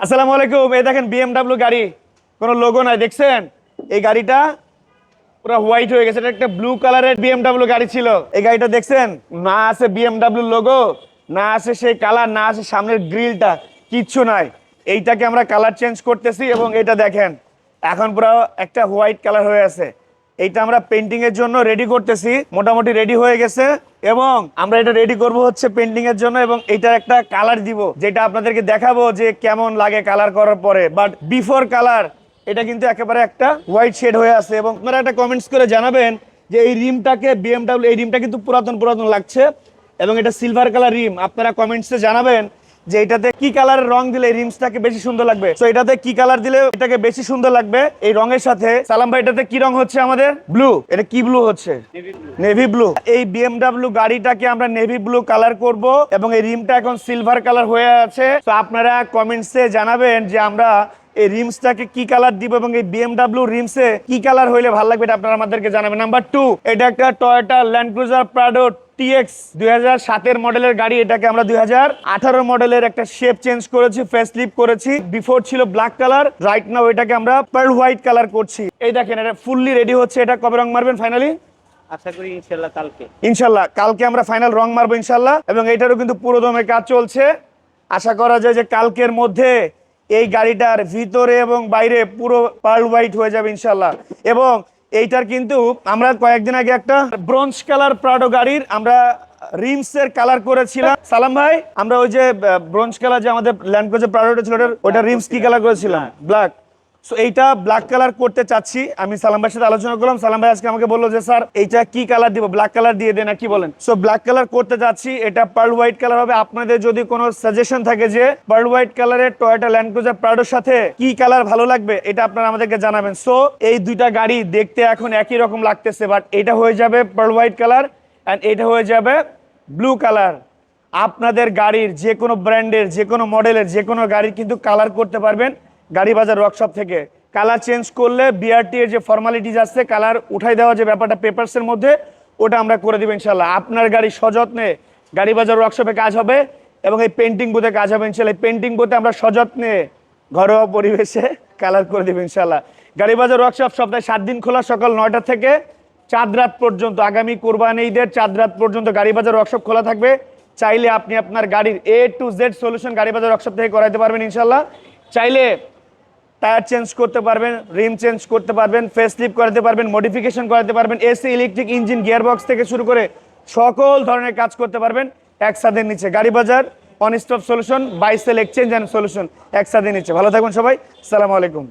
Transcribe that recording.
আসসালামু আলাইকুম। এই দেখেন বিএমডাব্লিউ গাড়ি, কোনো লোগো নাই, দেখছেন? এই গাড়িটা পুরো হোয়াইট হয়ে গেছে। এটা একটা ব্লু কালারের বিএমডাব্লিউ গাড়ি ছিল। এই গাড়িটা দেখছেন, না আছে বিএমডাব্লিউ লোগো, না আছে সেই কালার, না আছে সামনের গ্রিলটা, কিচ্ছু নাই। এইটাকে আমরা কালার চেঞ্জ করতেছি এবং এটা দেখেন এখন পুরো একটা হোয়াইট কালার হয়ে আছে। এইটা আমরা পেন্টিং এর জন্য রেডি করতেছি, মোটামুটি রেডি হয়ে গেছে এবং আমরা এটা রেডি করব হচ্ছে পেন্টিং এর জন্য এবং এটার একটা কালার দিব, যেটা আপনাদেরকে দেখাবো যে কেমন লাগে কালার করার পরে। বাট বিফোর কালার এটা কিন্তু একেবারে একটা হোয়াইট শেড হয়ে আছে। এবং আপনারা একটা কমেন্টস করে জানাবেন যে এই রিমটাকে বিএমডাব্লিউ, এই রিমটা কিন্তু পুরাতন পুরাতন লাগছে এবং এটা সিলভার কালার রিম। আপনারা কমেন্টসে জানাবেন যে এটাতে কি কালারের রং দিলে রিমসটাকে বেশি সুন্দর লাগবে। তো এটাতে কি কালার দিলে এটাকে বেশি সুন্দর লাগবে এই রঙের সাথে। সালাম ভাই, এটাতে কি রং হচ্ছে আমাদের? ব্লু। এটা কি ব্লু হচ্ছে? Navy blue. এই বিএমডাব্লিউ গাড়িটাকে আমরা নেভি ব্লু কালার করব এবং এই রিমটা এখন সিলভার কালার হয়ে আছে। তো আপনারা কমেন্টসে জানাবেন যে আমরা এই রিমসটাকে কি কালার দিব এবং এই বিএমডাব্লিউ রিমসে কি কালার হইলে ভালো লাগবে এটা আপনারা আমাদেরকে জানাবেন। নাম্বার 2, এটা একটা Toyota land cruiser Prado TX 2007 মডেলের গাড়ি। এটাকে আমরা 2018 মডেলের একটা শেপ চেঞ্জ করেছি, ফেস লিফট করেছি। বিফোর ছিল ব্ল্যাক কালার, রাইট নাও এটাকে আমরা পার্ল হোয়াইট কালার করছি। এই দেখেন এটা ফুললি রেডি হচ্ছে। এটা কবে রং মারবেন ফাইনালি? আশা করি ইনশাআল্লাহ কালকে। ইনশাআল্লাহ কালকে আমরা ফাইনাল রং মারবো ইনশাআল্লাহ। এবং এটারও কিন্তু পুরো দমে কাজ চলছে। আশা করা যায় যে কালকের মধ্যে এই গাড়িটার ভিতরে এবং বাইরে পুরো পার্ল হোয়াইট হয়ে যাবে ইনশাআল্লাহ। এবং এইটার কিন্তু আমরা কয়েকদিন আগে একটা ব্রোঞ্জ কালার প্রাডো গাড়ির আমরা রিমসের কালার করেছিলাম। সালাম ভাই, আমরা ওই যে ব্রোঞ্জ কালার যে আমাদের ল্যান্ড ক্রুজার প্রাডোটা ছিল ওটা রিমস কি কালার করেছিলাম? ব্ল্যাক। সো এইটা ব্ল্যাক কালার করতে চাচ্ছি। আমি সালাম ভাইয়ের সাথে আলোচনা করলাম। সালাম ভাই আজকে আমাকে বললো যে স্যার এইটা কি কালার দিব? ব্ল্যাক কালার দিয়ে দেন, কি বলেন? সো ব্ল্যাক কালার করতে চাচ্ছি, এটা পার্ল হোয়াইট কালার হবে। আপনাদের যদি কোনো সাজেশন থাকে যে পার্ল হোয়াইট কালারের টয়োটা ল্যান্ড ক্রুজার প্রাডোর সাথে কি কালার ভালো লাগবে, এটা আপনারা আমাদেরকে জানাবেন। সো এই দুইটা গাড়ি দেখতে এখন একই রকম লাগতেছে, বাট এটা হয়ে যাবে পার্ল হোয়াইট কালার অ্যান্ড এটা হয়ে যাবে ব্লু কালার। আপনাদের গাড়ির যে কোনো ব্র্যান্ডের, যে কোনো মডেলের, যে কোনো গাড়ির কিন্তু কালার করতে পারবেন গাড়ি বাজার ওয়ার্কশপ থেকে। কালার চেঞ্জ করলে বিআরটি এর যে ফর্মালিটিজ আছে, কালার উঠাই দেওয়া যে ব্যাপারটা পেপারসের মধ্যে, ওটা আমরা করে দেব ইনশাল্লাহ। আপনার গাড়ি সযত্নে গাড়ি বাজার ওয়ার্কশপে কাজ হবে এবং এই পেন্টিং বুথে কাজ হবে ইনশাল্লাহ। এই পেন্টিং বুথে আমরা সযত্নে ঘরোয়া পরিবেশে কালার করে দেব ইনশাল্লাহ। গাড়ি বাজার ওয়ার্কশপ সপ্তাহে 7 দিন খোলা, সকাল 9টা থেকে চাঁদ রাত পর্যন্ত। আগামী কোরবানি ঈদের চাঁদ রাত পর্যন্ত গাড়ি বাজার ওয়ার্কশপ খোলা থাকবে। চাইলে আপনি আপনার গাড়ির A to Z সলিউশন গাড়ি বাজার ওয়ার্কশপ থেকে করাইতে পারবেন ইনশাল্লাহ। চাইলে টায়ার চেঞ্জ করতে পারবেন, রিম চেঞ্জ করতে পারবেন, ফেস লিফট করাতে পারবেন, মডিফিকেশন করাতে পারবেন, এসি, ইলেকট্রিক, ইঞ্জিন, গিয়ারবক্স থেকে শুরু করে সকল ধরনের কাজ করতে পারবেন একসাথে নিচে। গাড়ি বাজার one stop solution, buy sell exchange and solution একসাথে নিচে। ভালো থাকবেন সবাই, আসসালামু আলাইকুম।